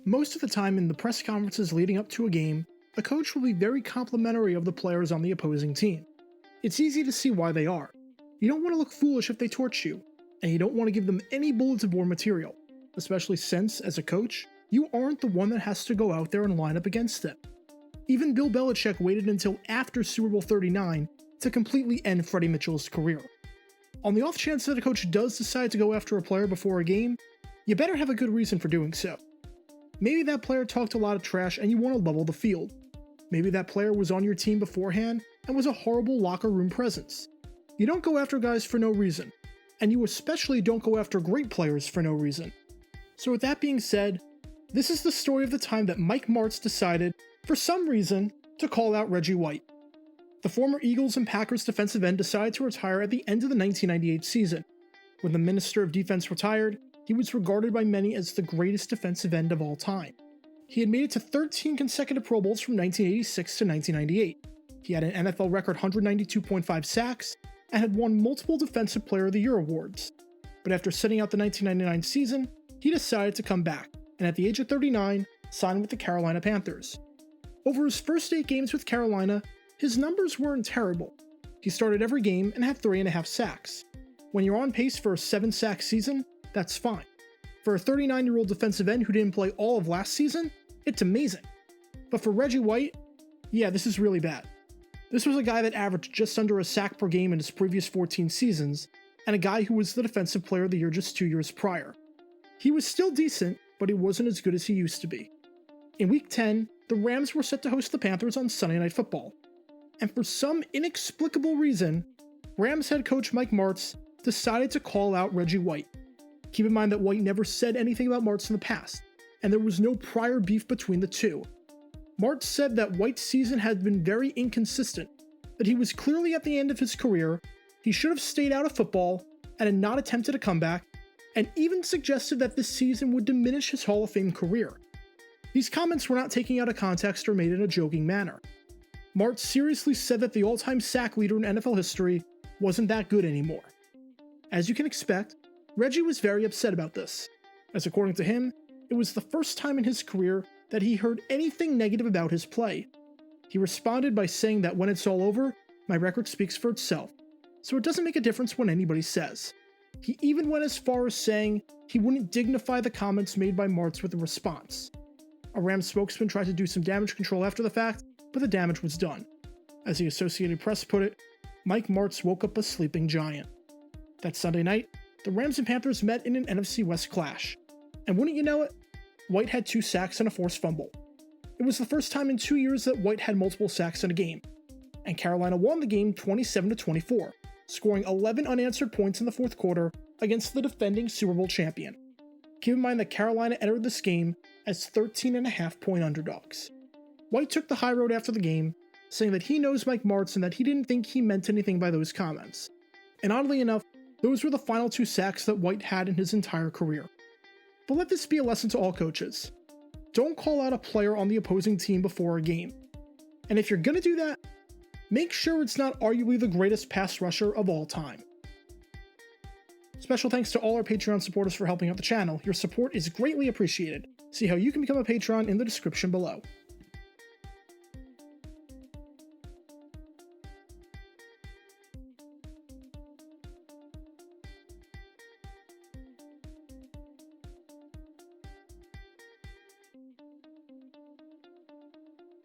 Most of the time in the press conferences leading up to a game, a coach will be very complimentary of the players on the opposing team. It's easy to see why they are. You don't want to look foolish if they torch you, and you don't want to give them any bulletin board material, especially since, as a coach, you aren't the one that has to go out there and line up against them. Even Bill Belichick waited until after Super Bowl 39 to completely end Freddie Mitchell's career. On the off chance that a coach does decide to go after a player before a game, you better have a good reason for doing so. Maybe that player talked a lot of trash and you want to level the field. Maybe that player was on your team beforehand and was a horrible locker room presence. You don't go after guys for no reason, and you especially don't go after great players for no reason. So with that being said, this is the story of the time that Mike Martz decided, for some reason, to call out Reggie White. The former Eagles and Packers defensive end decided to retire at the end of the 1998 season. When the Minister of Defense retired, he was regarded by many as the greatest defensive end of all time. He had made it to 13 consecutive Pro Bowls from 1986 to 1998. He had an NFL record 192.5 sacks and had won multiple Defensive Player of the Year awards. But after sitting out the 1999 season, he decided to come back, and at the age of 39, signed with the Carolina Panthers. Over his first 8 games with Carolina, his numbers weren't terrible. He started every game and had 3.5 sacks. When you're on pace for a 7-sack season, that's fine. For a 39-year-old defensive end who didn't play all of last season, it's amazing. But for Reggie White, yeah, this is really bad. This was a guy that averaged just under a sack per game in his previous 14 seasons, and a guy who was the Defensive Player of the Year just 2 years prior. He was still decent, but he wasn't as good as he used to be. In Week 10, the Rams were set to host the Panthers on Sunday Night Football. And for some inexplicable reason, Rams head coach Mike Martz decided to call out Reggie White. Keep in mind that White never said anything about Martz in the past, and there was no prior beef between the two. Martz said that White's season had been very inconsistent, that he was clearly at the end of his career, he should have stayed out of football, and had not attempted a comeback, and even suggested that this season would diminish his Hall of Fame career. These comments were not taken out of context or made in a joking manner. Martz seriously said that the all-time sack leader in NFL history wasn't that good anymore. As you can expect, Reggie was very upset about this, as according to him, it was the first time in his career that he heard anything negative about his play. He responded by saying that when it's all over, my record speaks for itself, so it doesn't make a difference what anybody says. He even went as far as saying he wouldn't dignify the comments made by Martz with a response. A Rams spokesman tried to do some damage control after the fact, but the damage was done. As the Associated Press put it, Mike Martz woke up a sleeping giant. That Sunday night, the Rams and Panthers met in an NFC West clash. And wouldn't you know it, White had 2 sacks and a forced fumble. It was the first time in 2 years that White had multiple sacks in a game. And Carolina won the game 27-24, scoring 11 unanswered points in the fourth quarter against the defending Super Bowl champion. Keep in mind that Carolina entered this game as 13.5-point underdogs. White took the high road after the game, saying that he knows Mike Martz and that he didn't think he meant anything by those comments. And oddly enough, those were the final 2 sacks that White had in his entire career. But let this be a lesson to all coaches. Don't call out a player on the opposing team before a game. And if you're gonna do that, make sure it's not arguably the greatest pass rusher of all time. Special thanks to all our Patreon supporters for helping out the channel. Your support is greatly appreciated. See how you can become a patron in the description below.